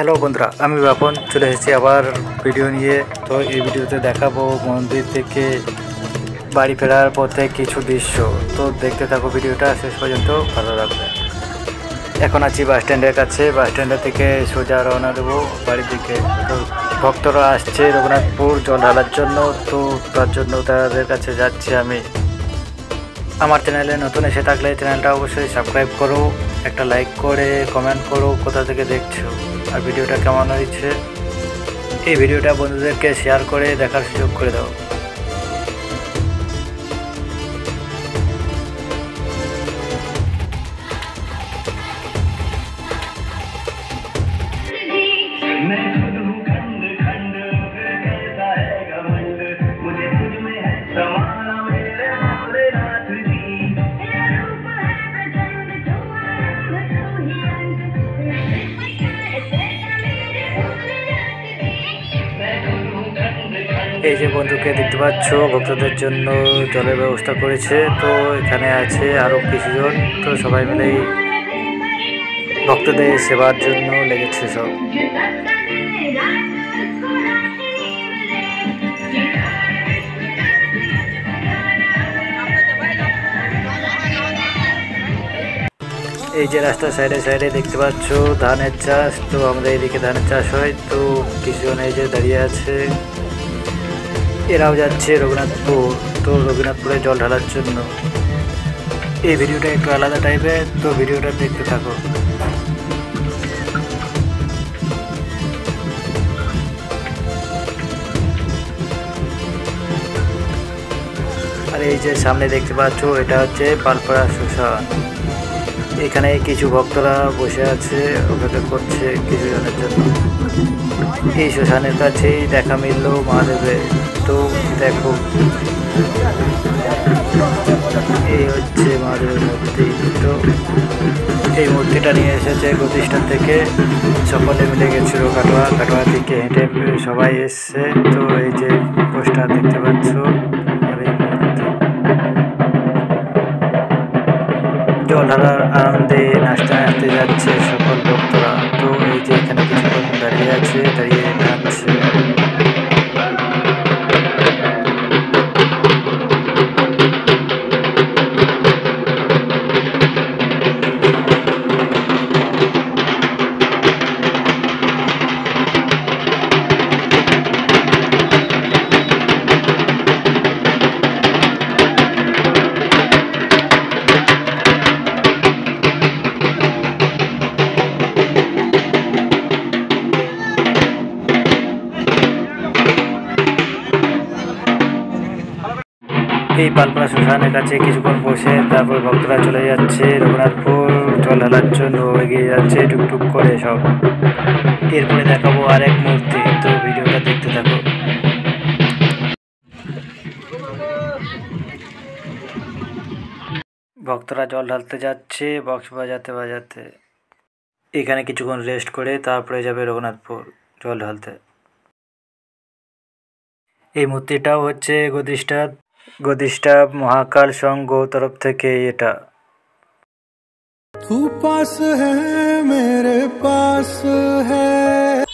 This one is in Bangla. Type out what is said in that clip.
হ্যালো বন্ধুরা, আমি বাপন চলে এসেছি আবার ভিডিও নিয়ে। তো এই ভিডিওতে দেখাবো মন্দির থেকে বাড়ি ফেরার পথে কিছু দৃশ্য। তো দেখতে থাকো ভিডিওটা শেষ পর্যন্ত, ভালো লাগবে। এখন আছি বাস স্ট্যান্ডের কাছে। বাস স্ট্যান্ডের থেকে সোজা রওনা দেবো বাড়ির দিকে। তো ভক্তরা আসছে রঘুনাথপুর জল ঢালার জন্য, তো তার জন্য তাদের কাছে যাচ্ছি আমি। আমার চ্যানেলে নতুন এসে থাকলে চ্যানেলটা অবশ্যই সাবস্ক্রাইব করো, একটা লাইক করে কমেন্ট করো কোথা থেকে দেখছো আর ভিডিওটা কেমন হয়েছে। এই ভিডিওটা বন্ধুদেরকে শেয়ার করে দেখার সুযোগ করে দাও। এই যে বন্ধুকে দেখতে পাচ্ছ, ভক্তদের জন্য জলের ব্যবস্থা করেছে। তো এখানে আছে আরও কিছুজন, তো সবাই মিলেই ভক্তদের সেবার জন্য লেগেছে সব। এই যে রাস্তার সাইডে সাইডে দেখতে পাচ্ছ ধানের চাষ। তো আমাদের এদিকে ধানের চাষ হয়। তো কিছুজন এই যে দাঁড়িয়ে আছে, এরাও যাচ্ছে রঘুনাথপুর। তো রঘুনাথপুরে জল ঢালার জন্য। এই ভিডিওটা একটু আলাদা টাইপের, তো ভিডিওটা দেখতে থাকো। আর এই যে সামনে দেখতে পাচ্ছ, এটা হচ্ছে পালপাড়া শ্মশান। এখানে কিছু ভক্তরা বসে আছে, অপেক্ষা করছে কিছুজনের জন্য। এই শ্মশানের কাছেই দেখা মিলল মহাদেবের। তো দেখো, এই হচ্ছে মহাদেবের মূর্তি। তো এই মূর্তিটা নিয়ে এসেছে প্রতিষ্ঠান থেকে, সকলে মিলে গেছিল কাটোয়া থেকে হেঁটে সবাই এসছে। তো এই যে পোস্টার দেখতে পাচ্ছ, আর এই মূর্তি জল ঢালার আনন্দে নাচতে নাচতে যাচ্ছে সকল ভক্তরা। তো এই যে এখানে কিছুক্ষণ দাঁড়িয়ে আছে, দাঁড়িয়ে নাচছে। এই পালপাড়া শ্মশানের কাছে কিছুক্ষণ বসে তারপর ভক্তরা চলে যাচ্ছে রঘুনাথপুর জল ঢালার জন্য, এগিয়ে যাচ্ছে টুকটুক করে সব। এরপরে দেখাবো আরেক মূর্তি, তো ভিডিওটা দেখতে থাকো। ভক্তরা জল ঢালতে যাচ্ছে বক্স বাজাতে বাজাতে। এখানে কিছুক্ষণ রেস্ট করে তারপরে যাবে রঘুনাথপুর জল ঢালতে। এই মূর্তিটাও হচ্ছে গদিষ্ঠা মহাকাল সংঘ তরফ থেকে এটা। तू पास है मेरे पास है।